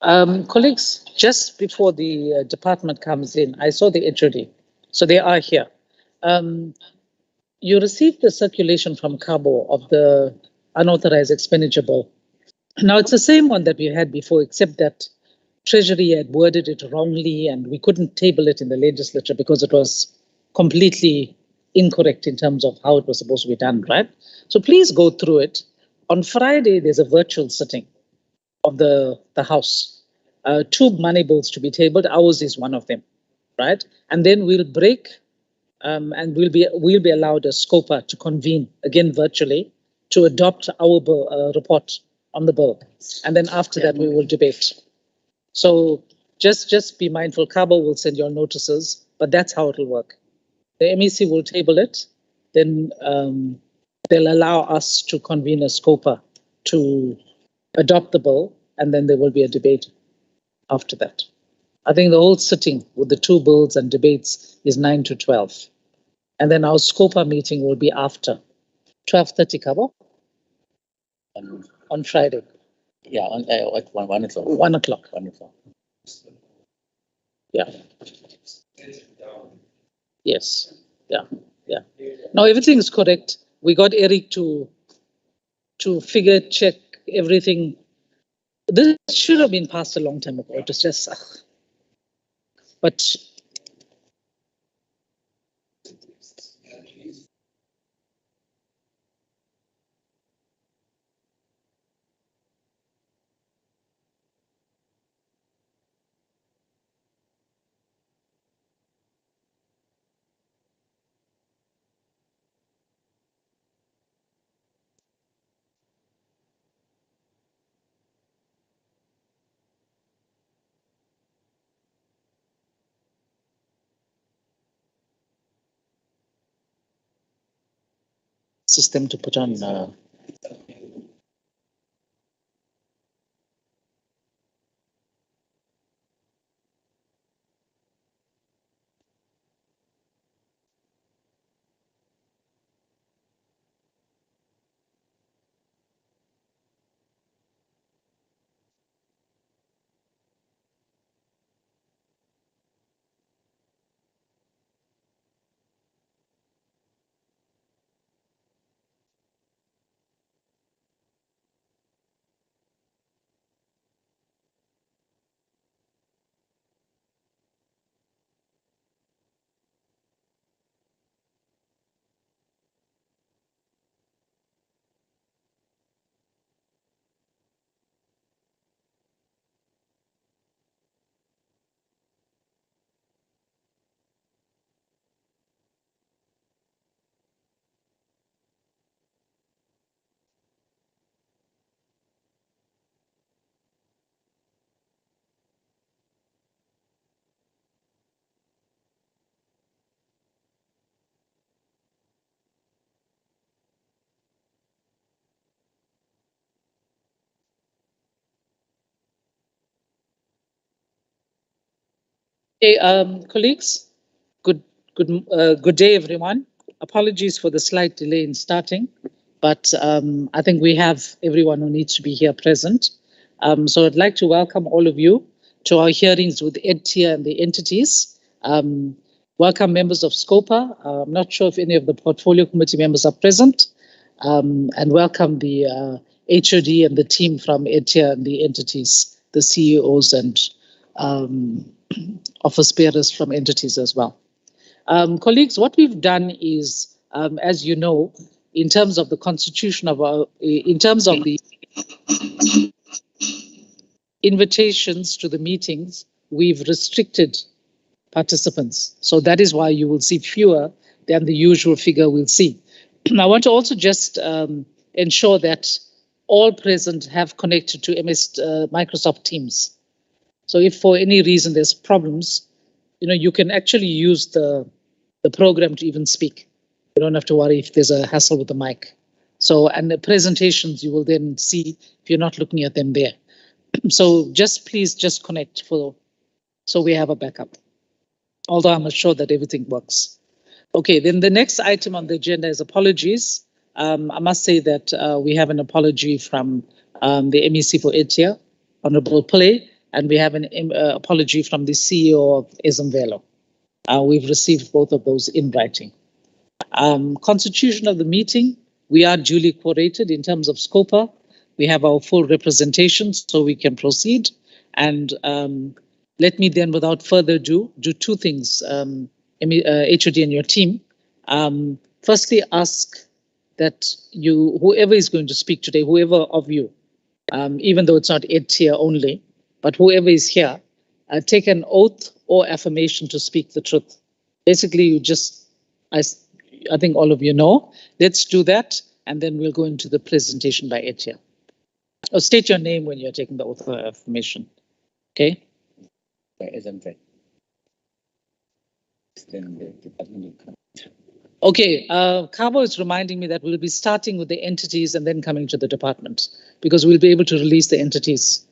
Colleagues, just before the department comes in, I saw the HOD, so they are here. You received the circulation from Cabo of the unauthorized expenditure bill. Now, it's the same one that we had before, except that Treasury had worded it wrongly and we couldn't table it in the legislature because it was completely incorrect in terms of how it was supposed to be done, right? So please go through it. On Friday, there's a virtual sitting of the House. Two money bills to be tabled. Ours is one of them, right? And then we'll break, and we'll be allowed a Scopa to convene again virtually to adopt our bill, report on the bill, and then after that we will debate. So just be mindful. Cabo will send your notices, but that's how it will work. The MEC will table it, then they'll allow us to convene a Scopa to adopt the bill, and then there will be a debate after that. I think the whole sitting with the two bills and debates is 9 to 12. And then our Scopa meeting will be after 12:30, Cabo, on Friday. Yeah, at 1 o'clock. 1 o'clock. 1 o'clock. Yeah. Yes. Yeah. Yeah. No, everything is correct. We got Eric to check everything. This should have been passed a long time ago. It was just, but system to put on. Hey, colleagues, good day, everyone. Apologies for the slight delay in starting, but I think we have everyone who needs to be here present. So I'd like to welcome all of you to our hearings with EdTier and the entities. Welcome members of Scopa. I'm not sure if any of the portfolio committee members are present, and welcome the HOD and the team from EdTier and the entities, the CEOs and office bearers from entities as well. Colleagues, what we've done is, as you know, in terms of the constitution of our, in terms of the invitations to the meetings, we've restricted participants. So that is why you will see fewer than the usual figure we'll see. I want to also just ensure that all present have connected to Microsoft Teams. So if for any reason there's problems, you can actually use the program to even speak. You don't have to worry if there's a hassle with the mic. So, and the presentations you will then see if you're not looking at them there. So please connect so we have a backup. Although I'm not sure that everything works. Okay, then the next item on the agenda is apologies. I must say that we have an apology from the MEC for EdTier, Honorable Pillay, and we have an apology from the CEO of Ezemvelo. We've received both of those in writing. Constitution of the meeting, we are duly quorated in terms of Scopa. We have our full representation, so we can proceed. And let me then, without further ado, do two things, HOD and your team. Firstly, ask that whoever is going to speak today, whoever of you, even though it's not Ed here only, but whoever is here, take an oath or affirmation to speak the truth. Basically, you just, I think all of you know. Let's do that, and then we'll go into the presentation by Ed here. Or state your name when you're taking the oath or affirmation. Okay? Okay, Cabo is reminding me that we'll be starting with the entities and then coming to the department, because we'll be able to release the entities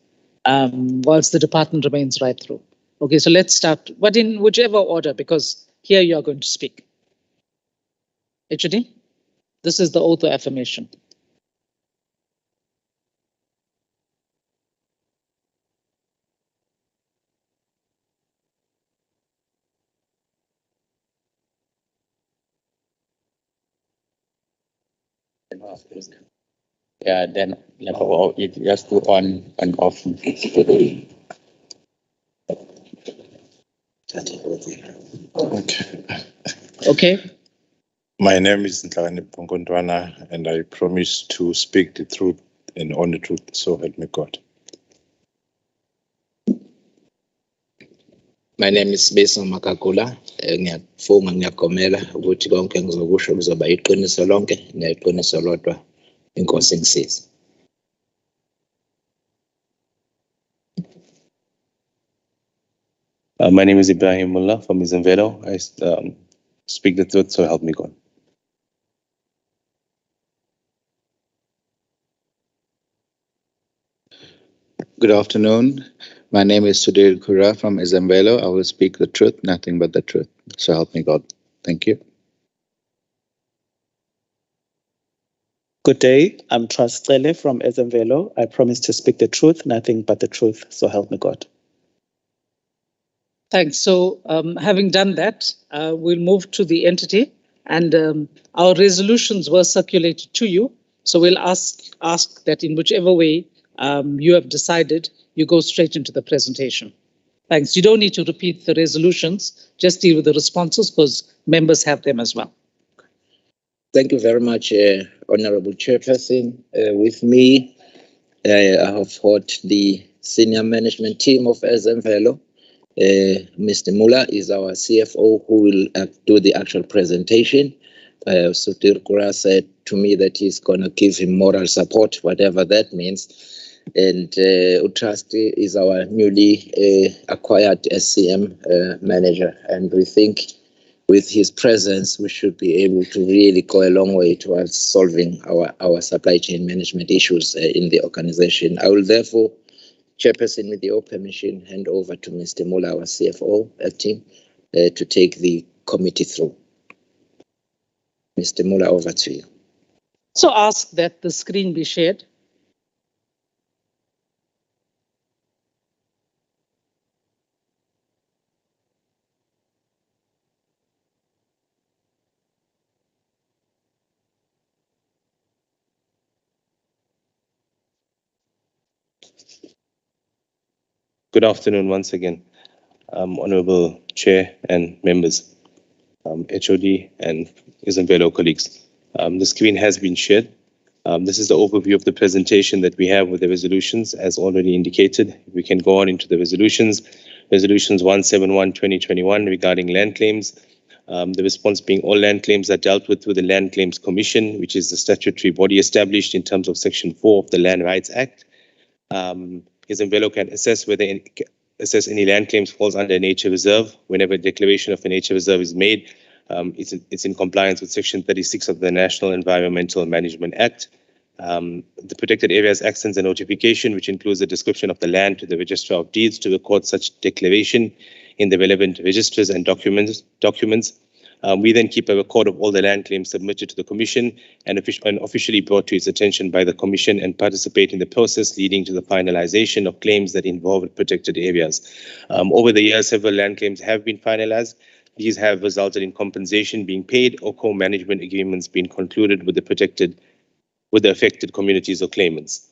whilst the department remains right through. Okay, so let's start, but in whichever order, because here you are going to speak. HOD, this is the oath or affirmation. Yeah, then it just go on and off. Okay. My name is Ntlagane Pongondwana, and I promise to speak the truth and only truth, so help me God. My name is Beso Makakula. Ngiyafunga ngiyakhomela ukuthi konke engizokusho kuzoba iqiniso lonke neqiniso lodwa. Inkosi ngisize. My name is Ibrahim Mullah from Ezemvelo. I speak the truth, so help me God. Good afternoon. My name is Sudhir Kura from Ezemvelo. I will speak the truth, nothing but the truth. So help me God. Thank you. Good day. I'm Trustele from Ezemvelo. I promise to speak the truth, nothing but the truth. So help me God. Thanks. So having done that, we'll move to the entity, and our resolutions were circulated to you. So we'll ask that in whichever way you have decided, you go straight into the presentation. Thanks. You don't need to repeat the resolutions, just deal with the responses because members have them as well. Thank you very much, Honorable Chairperson. With me, I have got the senior management team of Ezemvelo. Mr. Mullah is our CFO who will do the actual presentation. Sudhir Kura said to me that he's going to give him moral support, whatever that means. And Utrasti is our newly acquired SCM manager. And we think with his presence, we should be able to really go a long way towards solving our supply chain management issues in the organization. I will therefore, Chairperson, with your permission, hand over to Mr. Mullah, our CFO acting, to take the committee through. Mr. Mullah, over to you. So ask that the screen be shared. Good afternoon once again, Honorable Chair and members, HOD and Ezemvelo colleagues. The screen has been shared. This is the overview of the presentation that we have with the resolutions, as already indicated. We can go on into the resolutions. Resolutions 171/2021 regarding land claims. The response being all land claims are dealt with through the Land Claims Commission, which is the statutory body established in terms of Section 4 of the Land Rights Act. Ezemvelo can assess whether any land claims falls under a nature reserve. Whenever a declaration of a nature reserve is made, it's in compliance with Section 36 of the National Environmental Management Act. The Protected Areas Act sends a notification, which includes a description of the land, to the Registrar of Deeds to record such declaration in the relevant registers and documents. We then keep a record of all the land claims submitted to the Commission and officially brought to its attention by the Commission, and participate in the process leading to the finalization of claims that involve protected areas. Over the years, several land claims have been finalized. These have resulted in compensation being paid or co-management agreements being concluded with the affected communities or claimants.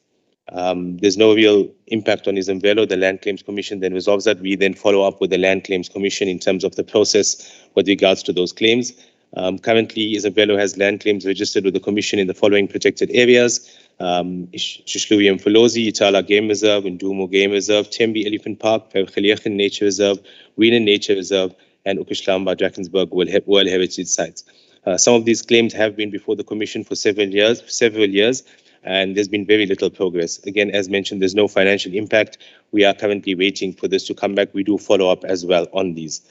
There's no real impact on Izimvelo. The Land Claims Commission then resolves that. We then follow up with the Land Claims Commission in terms of the process with regards to those claims. Currently, Izimvelo has land claims registered with the Commission in the following protected areas: Shishluwi Mfolozi, Itala Game Reserve, Ndumo Game Reserve, Tembi Elephant Park, Pergelegen Nature Reserve, Wiener Nature Reserve, and Ukishlamba Drakensberg World Heritage Sites. Some of these claims have been before the Commission for several years, and there's been very little progress. Again, as mentioned, there's no financial impact. We are currently waiting for this to come back. We do follow up as well on these.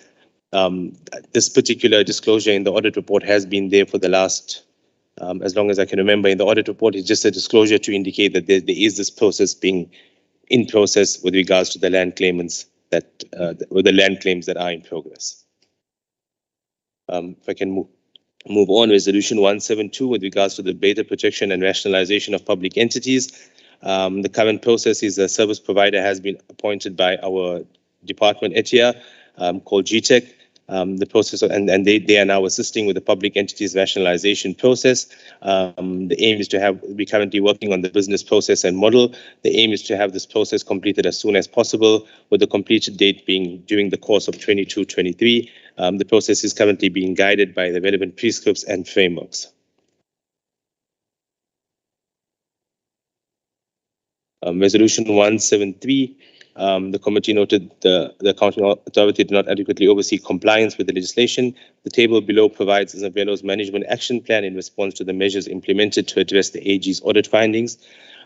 This particular disclosure in the audit report has been there for the last, as long as I can remember. In the audit report, it's just a disclosure to indicate that there is this process being in process with regards to the land claimants with the land claims that are in progress. If I can move on, Resolution 172 with regards to the data protection and rationalization of public entities. The current process is a service provider has been appointed by our department, ETIA, called GTEC. The process, and they are now assisting with the public entities rationalization process. The aim is to have, we're currently working on the business process and model. The aim is to have this process completed as soon as possible, with the completion date being during the course of 22-23. The process is currently being guided by the relevant prescripts and frameworks. Resolution 173. The committee noted the accounting authority did not adequately oversee compliance with the legislation. The table below provides Izimvelo's management action plan in response to the measures implemented to address the AG's audit findings.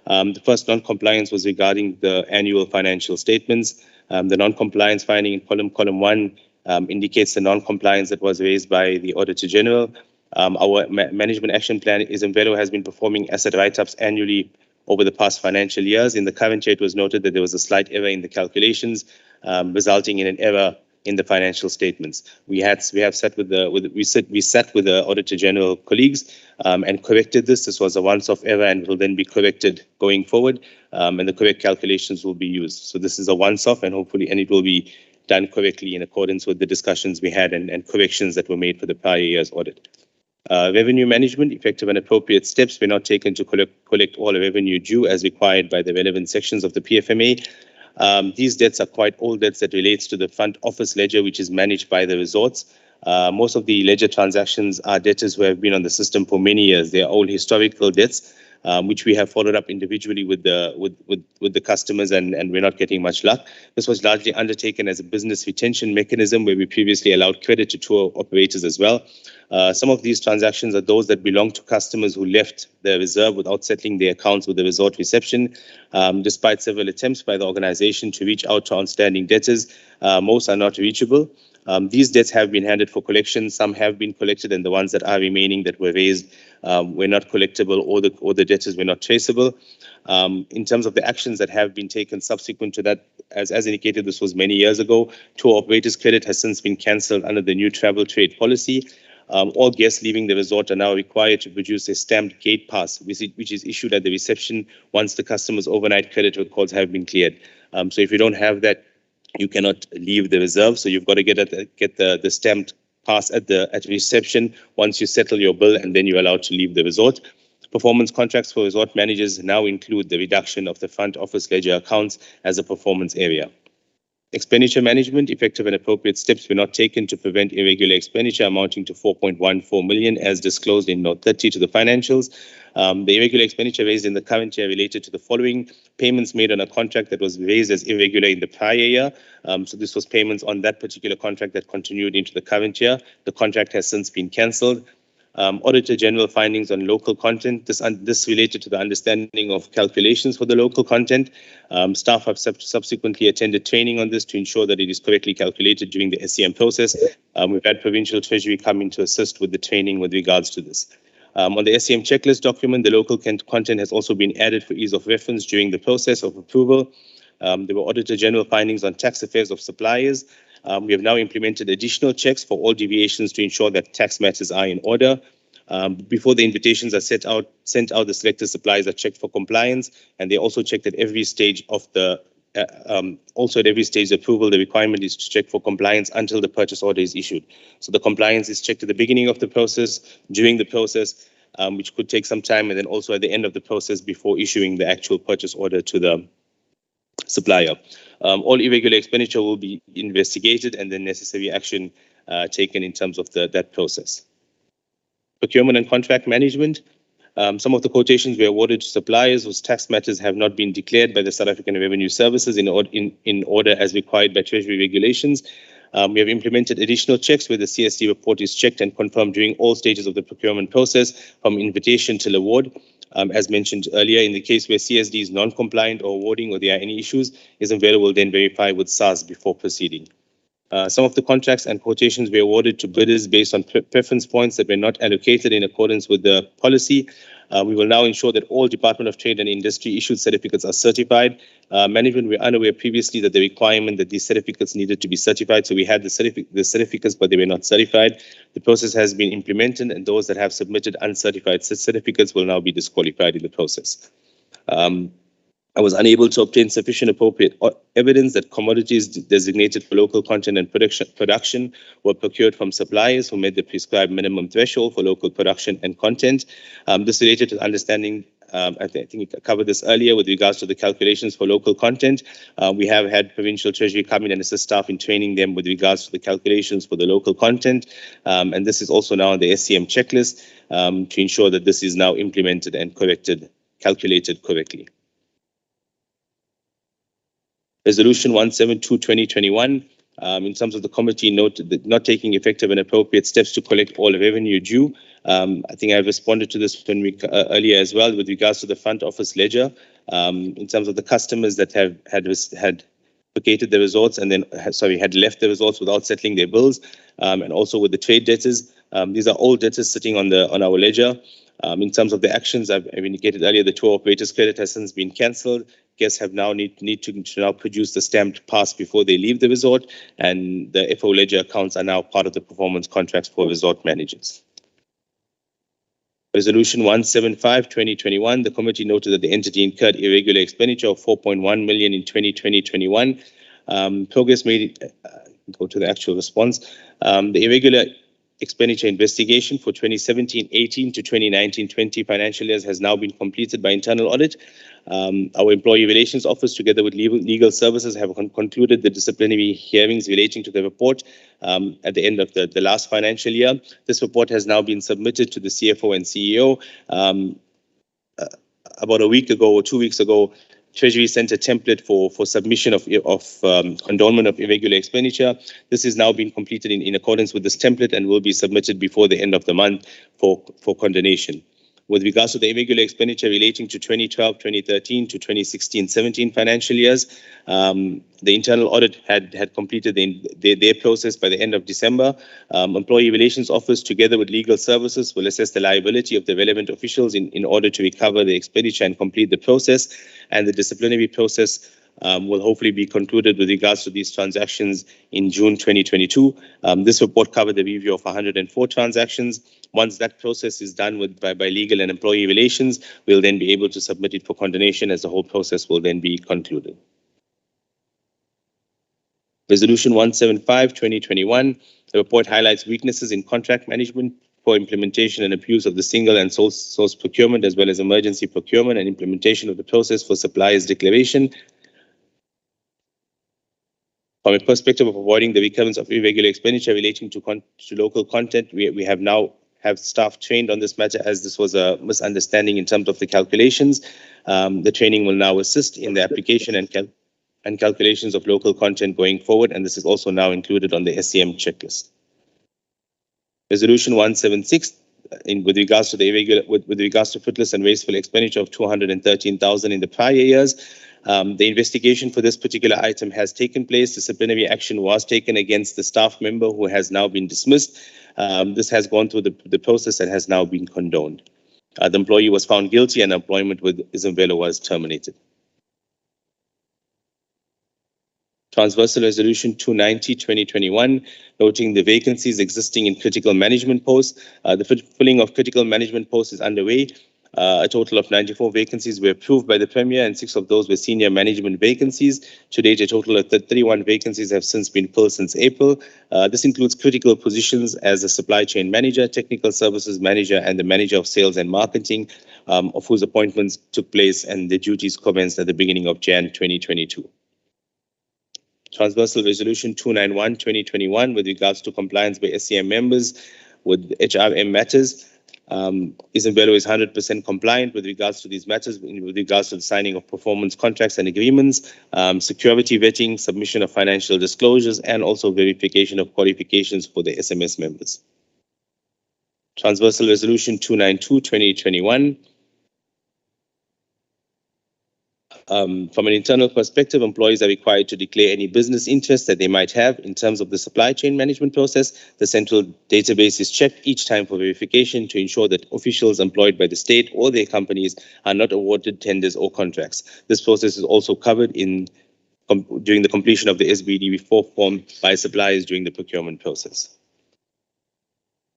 The first non-compliance was regarding the annual financial statements. The non-compliance finding in column 1 indicates the non-compliance that was raised by the Auditor General. Our management action plan, Izimvelo has been performing asset write-ups annually over the past financial years. In the current year, it was noted that there was a slight error in the calculations, resulting in an error in the financial statements. We sat with the Auditor General colleagues and corrected this. This was a once-off error and will then be corrected going forward, and the correct calculations will be used. So this is a once-off, and hopefully, it will be done correctly in accordance with the discussions we had and corrections that were made for the prior year's audit. Revenue management, effective and appropriate steps were not taken to collect all revenue due as required by the relevant sections of the PFMA. These debts are quite old debts that relates to the front office ledger, which is managed by the resorts. Most of the ledger transactions are debtors who have been on the system for many years. They are all historical debts, which we have followed up individually with the customers, and we're not getting much luck. This was largely undertaken as a business retention mechanism where we previously allowed credit to tour operators as well. Some of these transactions are those that belong to customers who left the reserve without settling their accounts with the resort reception. Despite several attempts by the organization to reach out to outstanding debtors, most are not reachable. These debts have been handed for collection. Some have been collected, and the ones that are remaining that were raised were not collectible, or the debtors were not traceable. In terms of the actions that have been taken subsequent to that, as indicated, this was many years ago. Tour operators' credit has since been cancelled under the new travel trade policy. All guests leaving the resort are now required to produce a stamped gate pass, which is issued at the reception once the customer's overnight credit records have been cleared. So if you don't have that, you cannot leave the reserve. So you've got to get the stamped pass at reception once you settle your bill, and then you're allowed to leave the resort. Performance contracts for resort managers now include the reduction of the front office ledger accounts as a performance area. Expenditure management, effective and appropriate steps were not taken to prevent irregular expenditure amounting to 4.14 million as disclosed in Note 30 to the financials. The irregular expenditure raised in the current year related to the following: payments made on a contract that was raised as irregular in the prior year. So this was payments on that particular contract that continued into the current year. The contract has since been cancelled. Auditor General findings on local content. This related to the understanding of calculations for the local content. Staff have subsequently attended training on this to ensure that it is correctly calculated during the SCM process. We've had Provincial Treasury come in to assist with the training with regards to this. On the SCM checklist document, the local content has also been added for ease of reference during the process of approval. There were Auditor General findings on tax affairs of suppliers. We have now implemented additional checks for all deviations to ensure that tax matters are in order. Before the invitations are sent out, the selected suppliers are checked for compliance, and they also checked at every stage of the approval. The requirement is to check for compliance until the purchase order is issued. So the compliance is checked at the beginning of the process, during the process, which could take some time, and then also at the end of the process before issuing the actual purchase order to the supplier. All irregular expenditure will be investigated and then necessary action taken in terms of that process. Procurement and contract management. Some of the quotations were awarded to suppliers whose tax matters have not been declared by the South African Revenue Services in order as required by Treasury regulations. We have implemented additional checks where the CSD report is checked and confirmed during all stages of the procurement process, from invitation till award. As mentioned earlier, in the case where CSD is non-compliant or awarding or there are any issues, Ismvelo will then verify with SARS before proceeding. Some of the contracts and quotations were awarded to bidders based on preference points that were not allocated in accordance with the policy. We will now ensure that all Department of Trade and Industry issued certificates are certified. Management were unaware previously that the requirement that these certificates needed to be certified, so we had the certificates, but they were not certified. The process has been implemented, and those that have submitted uncertified certificates will now be disqualified in the process. I was unable to obtain sufficient appropriate evidence that commodities designated for local content and production were procured from suppliers who met the prescribed minimum threshold for local production and content. This related to understanding, I think I covered this earlier with regards to the calculations for local content. We have had Provincial Treasury come in and assist staff in training them with regards to the calculations for the local content. And this is also now on the SCM checklist to ensure that this is now implemented and calculated correctly. Resolution 172/2021, in terms of the committee noted that not taking effective and appropriate steps to collect all revenue due. I think I've responded to this earlier as well with regards to the front office ledger, in terms of the customers that had vacated the resorts and then had left the resorts without settling their bills, and also with the trade debtors. These are all debtors sitting on our ledger. In terms of the actions, I've indicated earlier, the tour operators credit has since been cancelled. Guests have now need to now produce the stamped pass before they leave the resort, and the FO ledger accounts are now part of the performance contracts for resort managers. Resolution 175/2021, the committee noted that the entity incurred irregular expenditure of 4.1 million in 2020-21. Progress made. Go to the actual response. The irregular expenditure investigation for 2017-18 to 2019-20 financial years has now been completed by internal audit. Our Employee Relations Office, together with legal services, have concluded the disciplinary hearings relating to the report at the end of the last financial year. This report has now been submitted to the CFO and CEO. About a week ago or 2 weeks ago, Treasury sent a template for submission of condolence of irregular expenditure. This is now being completed in accordance with this template and will be submitted before the end of the month for condonation. With regards to the irregular expenditure relating to 2012-2013 to 2016-17 financial years, the internal audit had completed their process by the end of December. Employee Relations Office, together with legal services, will assess the liability of the relevant officials in order to recover the expenditure and complete the process. And the disciplinary process will hopefully be concluded with regards to these transactions in June 2022. This report covered the review of 104 transactions. Once that process is done by legal and employee relations, we'll then be able to submit it for condonation, as the whole process will then be concluded. Resolution 175/2021, the report highlights weaknesses in contract management for implementation and abuse of the single and sole source procurement, as well as emergency procurement and implementation of the process for suppliers declaration. From a perspective of avoiding the recurrence of irregular expenditure relating to local content, we have now staff trained on this matter, as this was a misunderstanding in terms of the calculations. The training will now assist in the application and calculations of local content going forward, and this is also now included on the SCM checklist. Resolution 176, with regards to fruitless and wasteful expenditure of 213,000 in the prior years. The investigation for this particular item has taken place. Disciplinary action was taken against the staff member who has now been dismissed. This has gone through the process and has now been condoned. The employee was found guilty and employment with Ismvelo was terminated. Transversal Resolution 290/2021, noting the vacancies existing in critical management posts. The filling of critical management posts is underway. A total of 94 vacancies were approved by the Premier, and 6 of those were senior management vacancies. To date, a total of 31 vacancies have since been filled since April. This includes critical positions as a supply chain manager, technical services manager, and the manager of sales and marketing, of whose appointments took place and the duties commenced at the beginning of Jan 2022. Transversal Resolution 291/2021 with regards to compliance by SCM members with HRM matters. Isabello is 100% compliant with regards to these matters, with regards to the signing of performance contracts and agreements, security vetting, submission of financial disclosures, and also verification of qualifications for the SMS members. Transversal Resolution 292/2021. From an internal perspective, employees are required to declare any business interests that they might have in terms of the supply chain management process. The central database is checked each time for verification to ensure that officials employed by the state or their companies are not awarded tenders or contracts. This process is also covered during the completion of the SBD4 form by suppliers during the procurement process.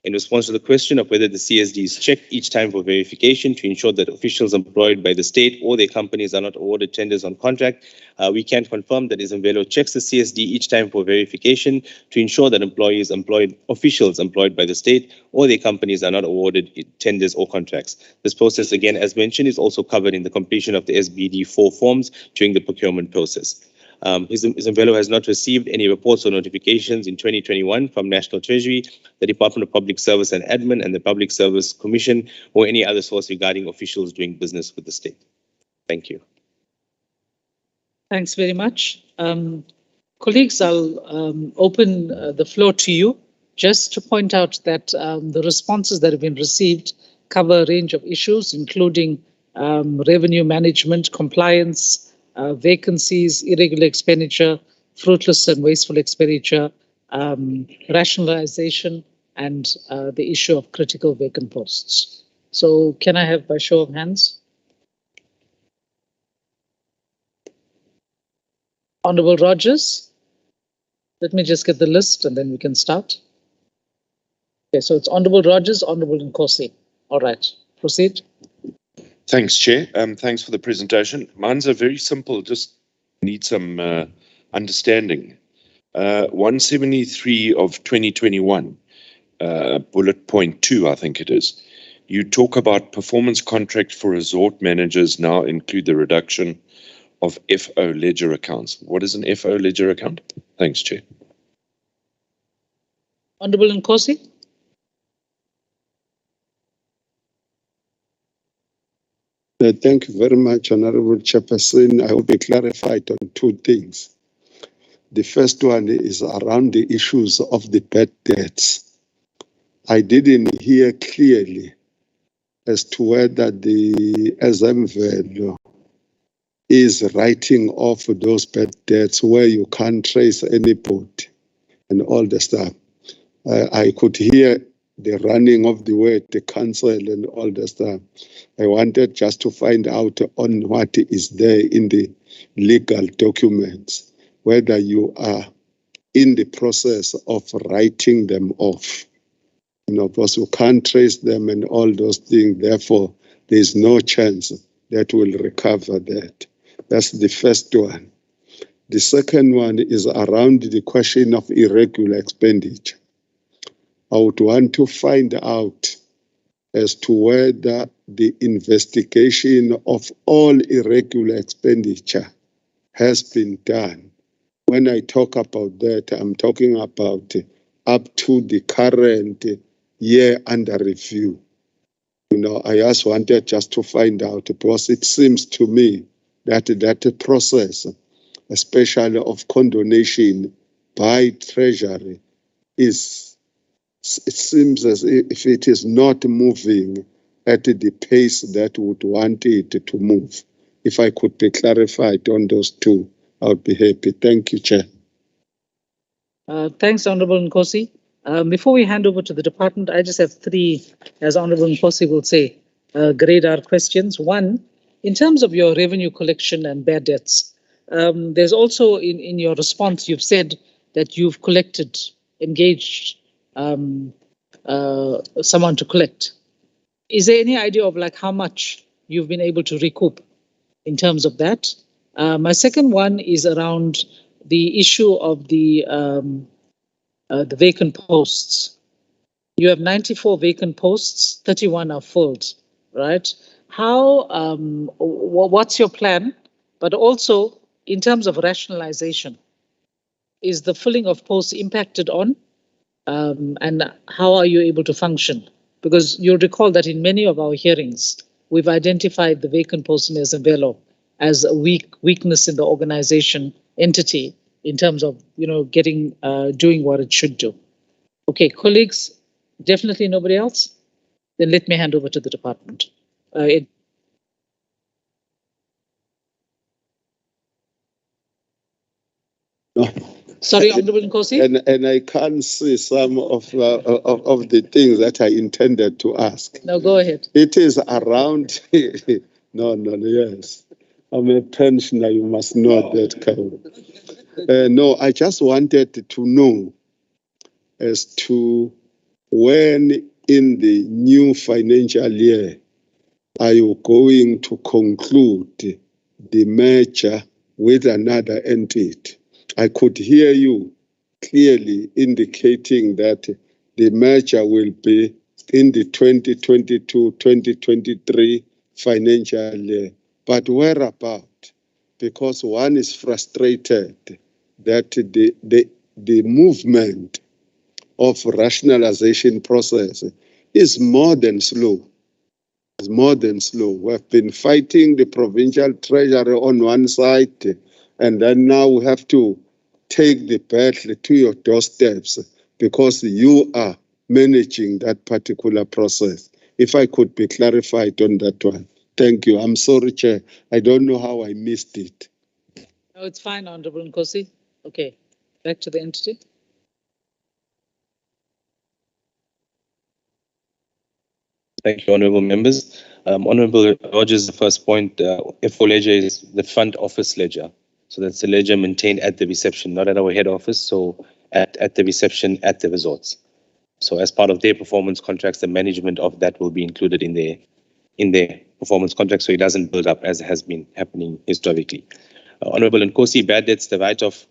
In response to the question of whether the CSD is checked each time for verification to ensure that officials employed by the state or their companies are not awarded tenders on contract, we can confirm that Isabello checks the CSD each time for verification to ensure that officials employed by the state or their companies are not awarded tenders or contracts. This process, again, as mentioned, is also covered in the completion of the SBD4 forms during the procurement process. Isabello has not received any reports or notifications in 2021 from National Treasury, the Department of Public Service and Admin, and the Public Service Commission, or any other source regarding officials doing business with the state. Thank you. Thanks very much. Colleagues, I'll open the floor to you just to point out that the responses that have been received cover a range of issues, including revenue management, compliance, vacancies, irregular expenditure, fruitless and wasteful expenditure, rationalization, and the issue of critical vacant posts. So can I have by show of hands? Honorable Rogers, let me just get the list and then we can start. Okay, so it's Honorable Rogers, Honorable Nkosi. All right, proceed. Thanks, Chair. Thanks for the presentation. Mine's are very simple, just need some understanding. 173 of 2021, bullet point 2, I think it is. You talk about performance contract for resort managers now include the reduction of FO ledger accounts. What is an FO ledger account? Thanks, Chair. Honorable Nkosi. Thank you very much, Honorable Chairperson. I will be clarified on 2 things. The first one is around the issues of the bad debts. I didn't hear clearly as to whether the SMVelo is writing off those bad debts where you can't trace anybody and all the stuff. I could hear the running of the word, the council and all the stuff. I wanted just to find out on what is there in the legal documents, whether you are in the process of writing them off. You know, because you can't trace them and all those things. Therefore, there's no chance that we'll recover that. That's the first one. The second one is around the question of irregular expenditure. I would want to find out as to whether the investigation of all irregular expenditure has been done. When I talk about that, I'm talking about up to the current year under review. You know, I just wanted just to find out because it seems to me that that process, especially of condonation by Treasury, it seems as if it is not moving at the pace that would want it to move. If I could be clarified on those 2, I would be happy. Thank you, Chair. Thanks, Honorable Nkosi. Before we hand over to the department, I just have 3, as Honorable Nkosi will say, grade R questions. 1, in terms of your revenue collection and bad debts, there's also in your response, you've said that you've engaged someone to collect. Is there any idea of like how much you've been able to recoup in terms of that? My second one is around the issue of the vacant posts. You have 94 vacant posts, 31 are filled, right? How? What's your plan? But also in terms of rationalization, is the filling of posts impacted on, and how are you able to function? Because you'll recall that in many of our hearings, we've identified the vacant posts in Isabelo as a weakness in the organization entity in terms of, getting, doing what it should do. Okay, colleagues, definitely nobody else? Then let me hand over to the department. Sorry, Honorable Nkosi. And I can't see some of the things that I intended to ask. No, go ahead. It is around. No, yes. I'm a pensioner. You must know that, Carol. No, I just wanted to know as to when in the new financial year are you going to conclude the merger with another entity? I could hear you clearly indicating that the merger will be in the 2022-2023 financial year. But whereabout? Because one is frustrated that the movement of rationalization process is more than slow. It's more than slow. We've been fighting the provincial treasury on one side, and then now we have to take the battle to your doorsteps because you are managing that particular process. If I could be clarified on that one. Thank you. I'm sorry, Chair. I don't know how I missed it. No, it's fine, Honorable Nkosi. Okay, back to the entity. Thank you, honourable members. Honourable Rogers, the first point, FO ledger is the front office ledger. So that's the ledger maintained at the reception, not at our head office, so at the reception at the resorts. So as part of their performance contracts, the management of that will be included in their performance contract, so it doesn't build up as has been happening historically. Honourable Nkosi, bad debts, the write-offs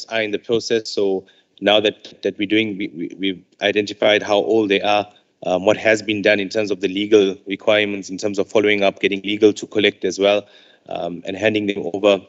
are in the process. So now that we're doing, we've identified how old they are, what has been done in terms of the legal requirements, in terms of following up, getting legal to collect as well, and handing them over.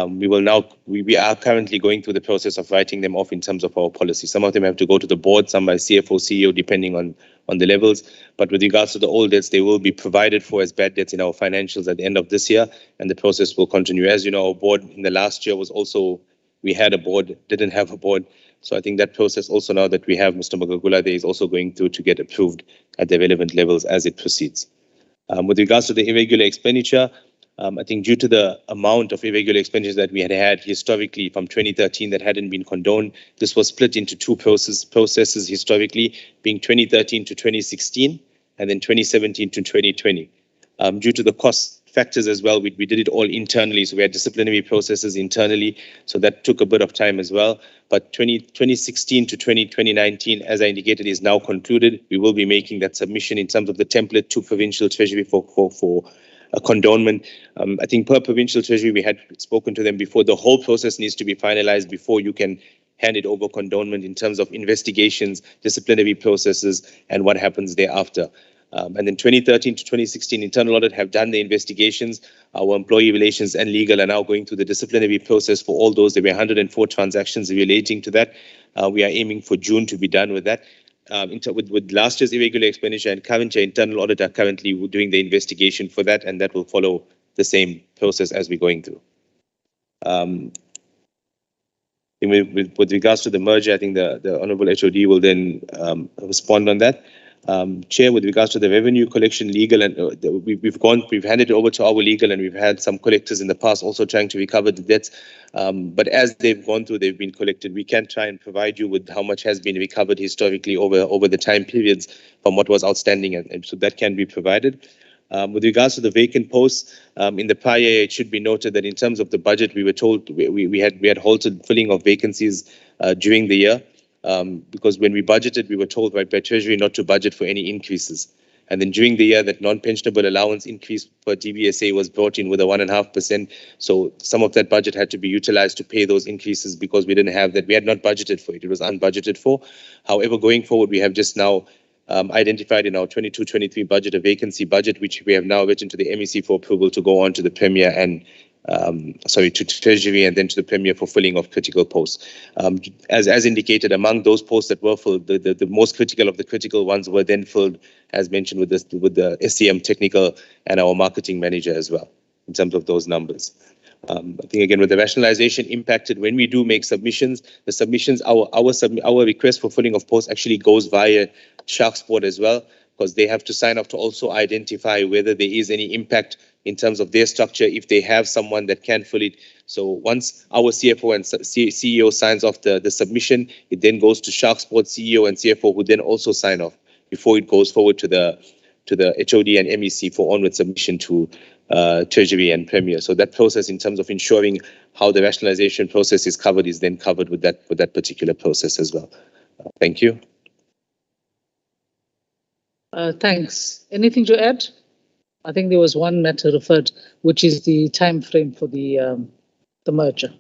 We are currently going through the process of writing them off in terms of our policy. Some of them have to go to the board, some by CFO, CEO, depending on the levels. But with regards to the old debts, they will be provided for as bad debts in our financials at the end of this year, and the process will continue. As you know, our board in the last year was also, we had a board, didn't have a board. So I think that process also, now that we have Mr. Magagula there, is also going through to get approved at the relevant levels as it proceeds. With regards to the irregular expenditure, I think due to the amount of irregular expenditures that we had historically from 2013 that hadn't been condoned, this was split into two processes historically, being 2013 to 2016 and then 2017 to 2020. Due to the cost factors as well, we did it all internally, so we had disciplinary processes internally, so that took a bit of time as well. But 2016 to 2019, as I indicated, is now concluded. We will be making that submission in terms of the template to Provincial Treasury for a condonement. I think per Provincial Treasury, we had spoken to them before. The whole process needs to be finalized before you can hand it over condonement in terms of investigations, disciplinary processes, and what happens thereafter. And then 2013 to 2016, internal audit have done the investigations. Our employee relations and legal are now going through the disciplinary process for all those. There were 104 transactions relating to that. We are aiming for June to be done with that. With last year's irregular expenditure and current year, internal audit are currently doing the investigation for that, and that will follow the same process as we're going through. With regards to the merger, I think the Honourable HOD will then respond on that. Chair, with regards to the revenue collection, legal, and we've handed it over to our legal, and we've had some collectors in the past also trying to recover the debts. But as they've gone through, they've been collected. We can try and provide you with how much has been recovered historically over the time periods from what was outstanding, and so that can be provided. With regards to the vacant posts, in the prior year, it should be noted that in terms of the budget, we were told we had halted filling of vacancies during the year, because when we budgeted, we were told by Treasury not to budget for any increases. And then during the year, that non-pensionable allowance increase per DBSA was brought in with a 1.5%. So some of that budget had to be utilized to pay those increases because we didn't have that. We had not budgeted for it. It was unbudgeted for. However, going forward, we have just now identified in our 22-23 budget a vacancy budget, which we have now written to the MEC for approval to go on to the Premier and to Treasury and then to the Premier for filling of critical posts. As indicated, among those posts that were filled, the most critical of the critical ones were then filled, as mentioned, with the SCM technical and our marketing manager as well, in terms of those numbers. I think again with the rationalization impacted, when we do make submissions, the submissions, our request for filling of posts actually goes via Sharksport as well, because they have to sign off to also identify whether there is any impact in terms of their structure, if they have someone that can fill it. So once our CFO and CEO signs off the submission, it then goes to Sharksport CEO and CFO, who then also sign off before it goes forward to the HOD and MEC for onward submission to Treasury and Premier. So that process, in terms of ensuring how the rationalization process is covered, is then covered with that particular process as well. Thank you. Thanks. Anything to add? I think there was one matter referred, which is the time frame for the merger.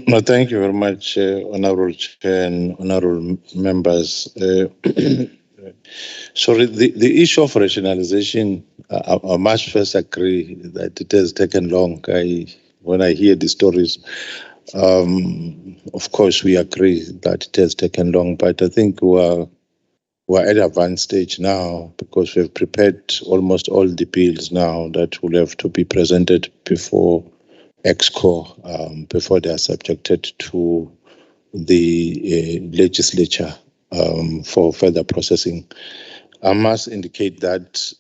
No, thank you very much, Honourable Chair and Honourable Members. Sorry, the issue of rationalization, I must first agree that it has taken long. When I hear the stories, of course, we agree that it has taken long, but I think we're at an advanced stage now because we've prepared almost all the bills now that will have to be presented before EXCO, before they are subjected to the legislature for further processing. I must indicate that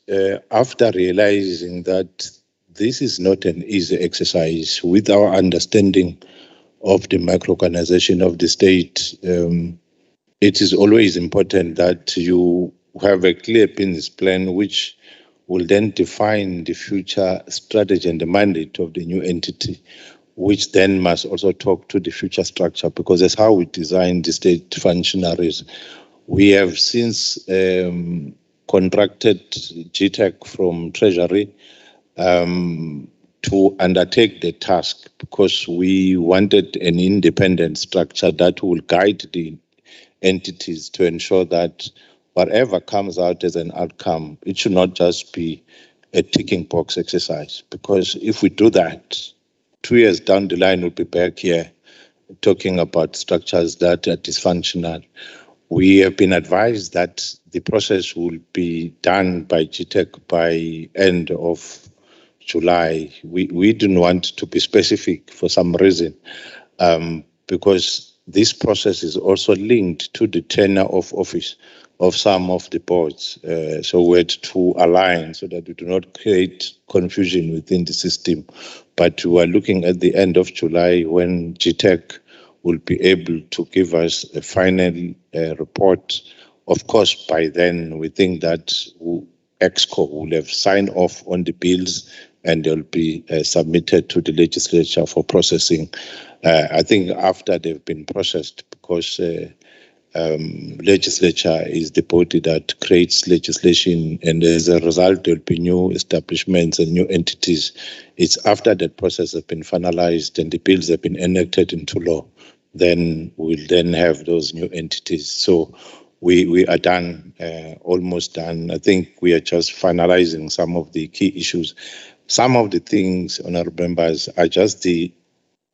after realizing that this is not an easy exercise, with our understanding of the micro-organization of the state, it is always important that you have a clear business plan which will then define the future strategy and the mandate of the new entity, which then must also talk to the future structure, because that's how we design the state functionaries. We have since contracted GTEC from Treasury to undertake the task, because we wanted an independent structure that will guide the entities to ensure that whatever comes out as an outcome, it should not just be a ticking box exercise. Because if we do that, 2 years down the line, we'll be back here talking about structures that are dysfunctional. We have been advised that the process will be done by GTEC by end of July. We didn't want to be specific for some reason, because this process is also linked to the tenure of office of some of the boards. So we had to align so that we do not create confusion within the system. But we are looking at the end of July when GTEC will be able to give us a final report. Of course, by then, we think that EXCO will have signed off on the bills and they'll be submitted to the legislature for processing. I think after they've been processed, because legislature is the body that creates legislation, and as a result, there'll be new establishments and new entities. It's after that process has been finalized and the bills have been enacted into law, then we'll then have those new entities. So we are done, almost done. I think we are just finalizing some of the key issues. Some of the things, honourable members, are just the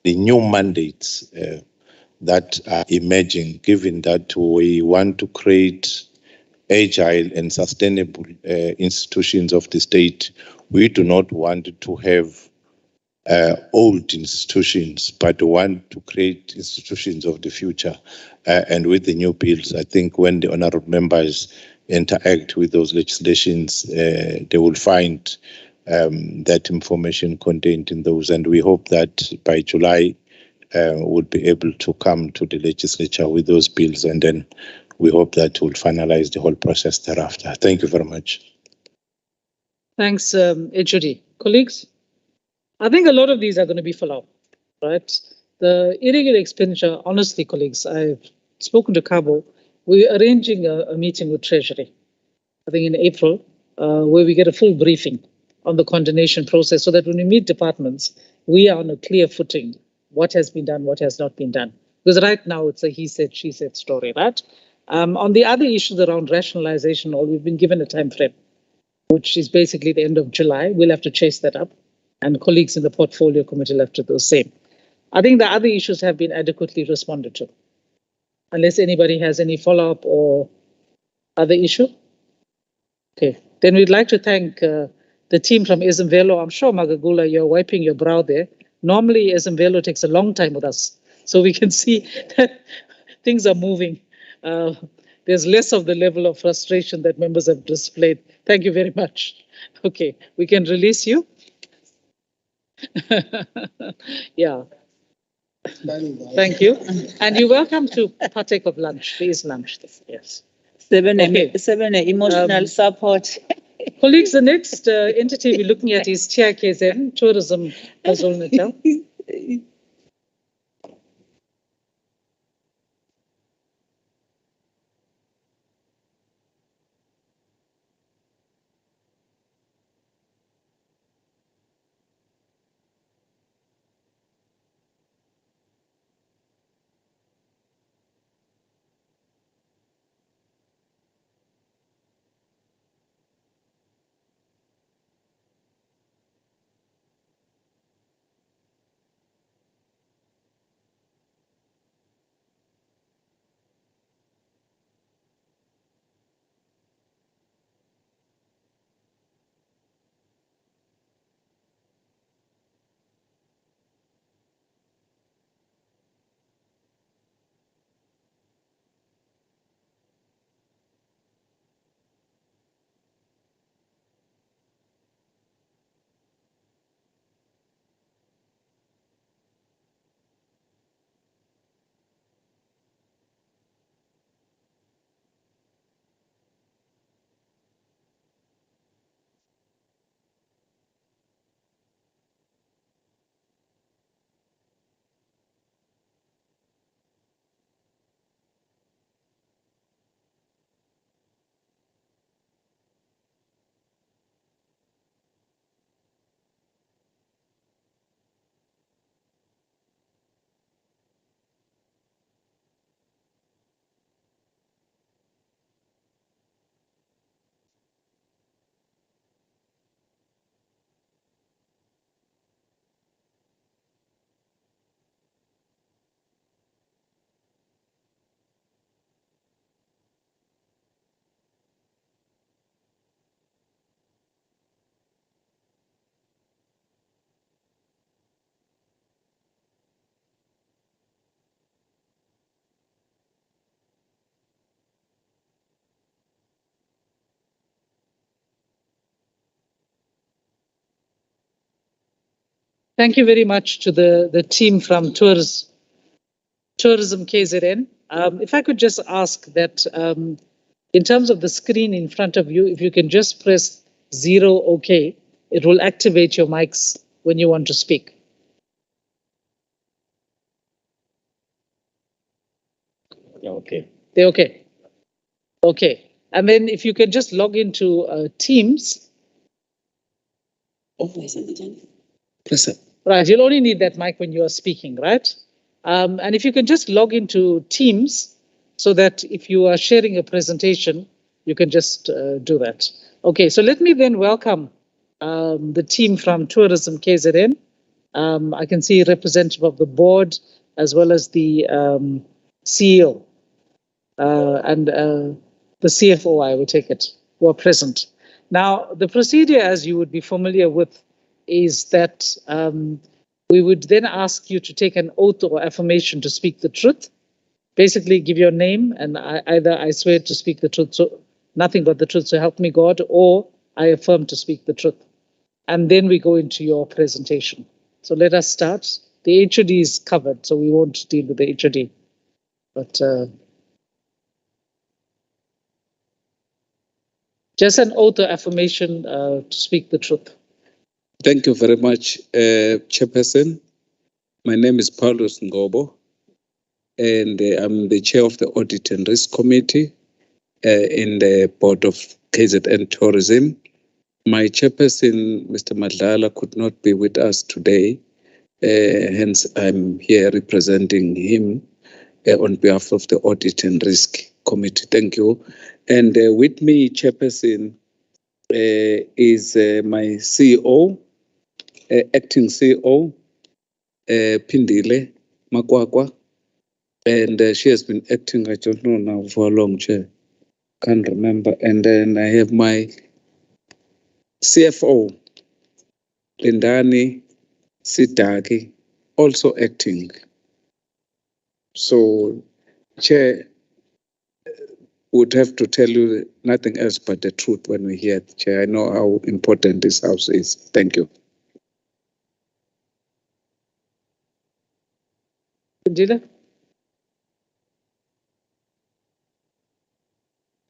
new mandates that are emerging, given that we want to create agile and sustainable institutions of the state. We do not want to have old institutions, but want to create institutions of the future. And with the new bills, I think when the honourable members interact with those legislations, they will find that information contained in those. And we hope that by July, we'll be able to come to the legislature with those bills, and then we hope that we'll finalize the whole process thereafter. Thank you very much. Thanks, HOD. Colleagues, I think a lot of these are going to be follow-up, right? The irregular expenditure, honestly, colleagues, I've spoken to Cabo. We're arranging a meeting with Treasury, I think in April, where we get a full briefing on the condonation process so that when we meet departments, we are on a clear footing, what has been done, what has not been done. Because right now it's a he said, she said story, right? On the other issues around rationalization, we've been given a time frame, which is basically the end of July. We'll have to chase that up, and colleagues in the portfolio committee will have to do the same. I think the other issues have been adequately responded to. Unless anybody has any follow-up or other issue. Okay, then we'd like to thank the team from Ezemvelo. I'm sure, Magagula, you're wiping your brow there. Normally, Ezemvelo takes a long time with us, so we can see that things are moving. There's less of the level of frustration that members have displayed. Thank you very much. Okay, we can release you. Yeah. Thank you. And you're welcome to partake of lunch. There is lunch. Yes. Seven Okay. emotional support. Colleagues, the next entity we're looking at is TIKZN, Tourism KwaZulu-Natal. Thank you very much to the team from Tourism KZN. If I could just ask that in terms of the screen in front of you, if you can just press 0 OK, it will activate your mics when you want to speak. Yeah, okay. They're okay. Okay. And then if you can just log into Teams. Press it. Right, you'll only need that mic when you are speaking, right? And if you can just log into Teams so that if you are sharing a presentation, you can just do that. Okay, so let me then welcome the team from Tourism KZN. I can see a representative of the board as well as the CEO and the CFO, I will take it, who are present. Now, the procedure, as you would be familiar with, is that we would then ask you to take an oath or affirmation to speak the truth. Basically, give your name and either I swear to speak the truth, so nothing but the truth, so help me God, or I affirm to speak the truth. And then we go into your presentation. So let us start. The HOD is covered, so we won't deal with the HOD. But Just an oath or affirmation to speak the truth. Thank you very much, Chairperson. My name is Paulus Ngobo, and I'm the chair of the Audit and Risk Committee in the Board of KZN Tourism. My chairperson, Mr. Madlala, could not be with us today, hence I'm here representing him on behalf of the Audit and Risk Committee. Thank you. And with me, chairperson, is my CEO, acting CEO, Pindile Makwakwa, and she has been acting, I don't know now, for a long time. Can't remember. And then I have my CFO, Lindani Sitaki, also acting. So, Chair, would have to tell you nothing else but the truth when we hear the Chair. I know how important this house is. Thank you. Pindile?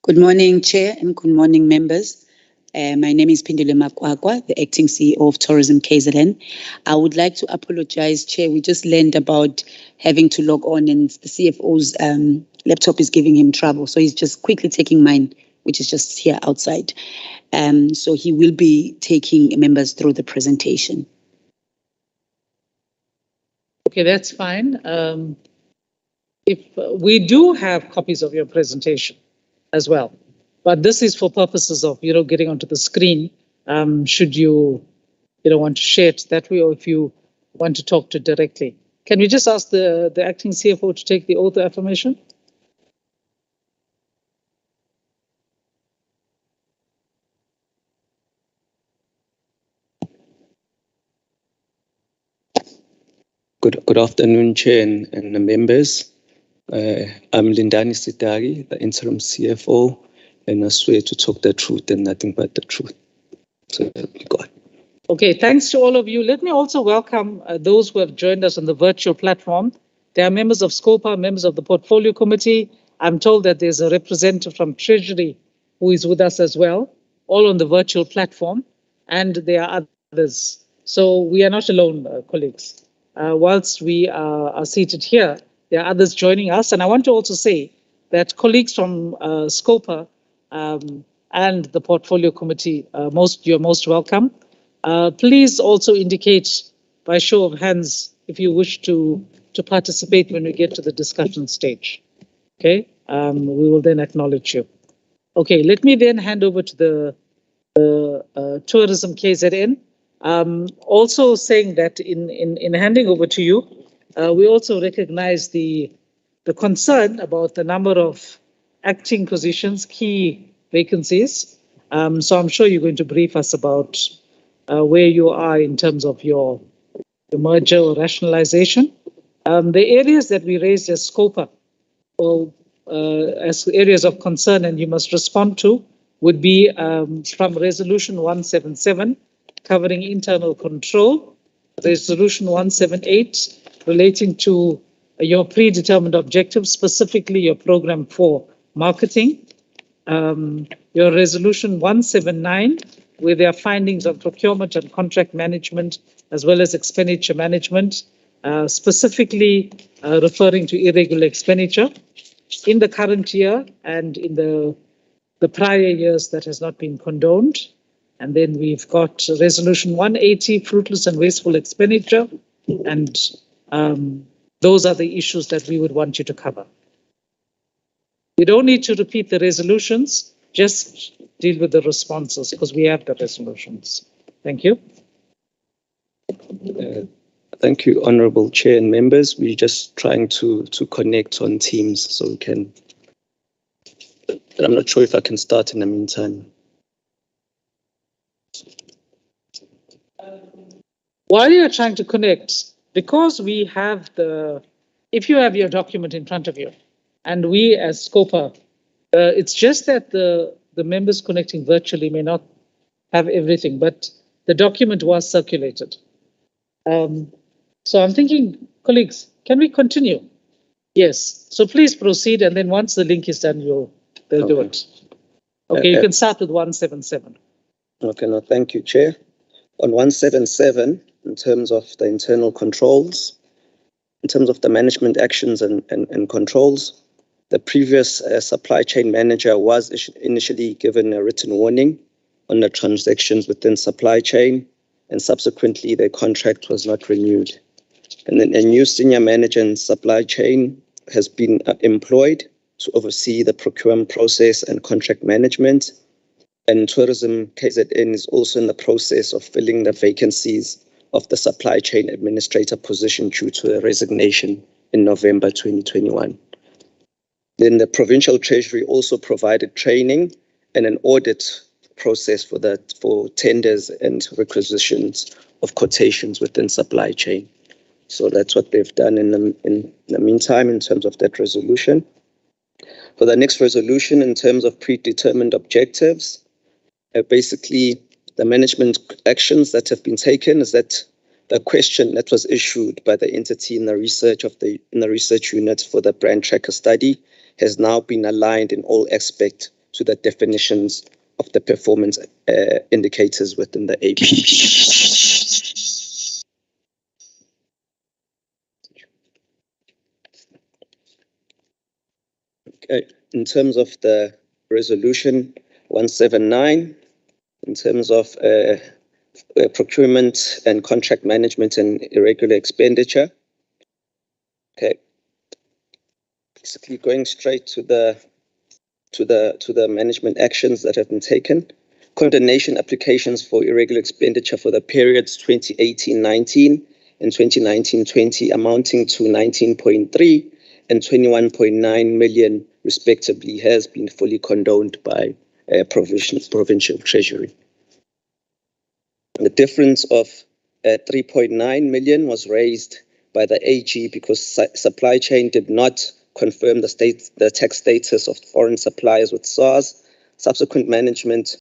Good morning, Chair, and good morning, members. My name is Pindile Makwakwa, the acting CEO of Tourism KZN. I would like to apologize, Chair. We just learned about having to log on, and the CFO's laptop is giving him trouble. So he's just quickly taking mine, which is just here outside. So he will be taking members through the presentation. Okay, that's fine. If we do have copies of your presentation as well, but this is for purposes of, getting onto the screen. Should you, want to share it that way, or if you want to talk to directly. Can we just ask the acting CFO to take the oath of affirmation? Good afternoon, Chair and the members. I'm Lindani Sitaki, the interim CFO, and I swear to talk the truth and nothing but the truth. So help me God. Okay, thanks to all of you. Let me also welcome those who have joined us on the virtual platform. There are members of Scopa, members of the Portfolio Committee. I'm told that there's a representative from Treasury who is with us as well, all on the virtual platform, and there are others. So we are not alone, colleagues. Whilst we are seated here, there are others joining us. And I want to also say that colleagues from Scopa and the Portfolio Committee, you're most welcome. Please also indicate by show of hands if you wish to participate when we get to the discussion stage. Okay, we will then acknowledge you. Okay, let me then hand over to the Tourism KZN. Also saying that in handing over to you, we also recognize the concern about the number of acting positions, key vacancies. So I'm sure you're going to brief us about where you are in terms of your merger or rationalization. The areas that we raised as Scopa, or as areas of concern, and you must respond to, would be from Resolution 177, covering internal control, Resolution 178, relating to your predetermined objectives, specifically your program for marketing, your Resolution 179, where there are findings on procurement and contract management, as well as expenditure management, specifically referring to irregular expenditure in the current year and in the prior years that has not been condoned. And then we've got Resolution 180, fruitless and wasteful expenditure. And those are the issues that we would want you to cover. You don't need to repeat the resolutions, just deal with the responses because we have the resolutions. Thank you. Thank you, Honorable Chair and members. We're just trying to connect on Teams so we can. But I'm not sure if I can start in the meantime. While you're trying to connect, because we have if you have your document in front of you, and we as Scopa, it's just that the members connecting virtually may not have everything, but the document was circulated. So I'm thinking, colleagues, can we continue? Yes. So please proceed, and then once the link is done, they'll do it. Okay, you can start with 177. Okay, no, thank you, Chair. On 177, in terms of the internal controls, in terms of the management actions and controls, the previous supply chain manager was initially given a written warning on the transactions within supply chain, and subsequently their contract was not renewed. And then a new senior manager in supply chain has been employed to oversee the procurement process and contract management. And Tourism KZN is also in the process of filling the vacancies of the supply chain administrator position due to a resignation in November 2021. Then the Provincial Treasury also provided training and an audit process for tenders and requisitions of quotations within supply chain. So that's what they've done in the meantime in terms of that resolution. For the next resolution, in terms of predetermined objectives, basically the management actions that have been taken is that the question that was issued by the entity in the research unit for the brand tracker study has now been aligned in all aspects to the definitions of the performance indicators within the AP. Okay. In terms of the resolution 179, in terms of procurement and contract management and irregular expenditure. Okay. Basically going straight to the management actions that have been taken. Condonation applications for irregular expenditure for the periods 2018-19 and 2019-20 amounting to 19.3 and 21.9 million respectively has been fully condoned by Provincial Treasury. The difference of 3.9 million was raised by the AG because supply chain did not confirm the tax status of foreign suppliers with SARS. Subsequent management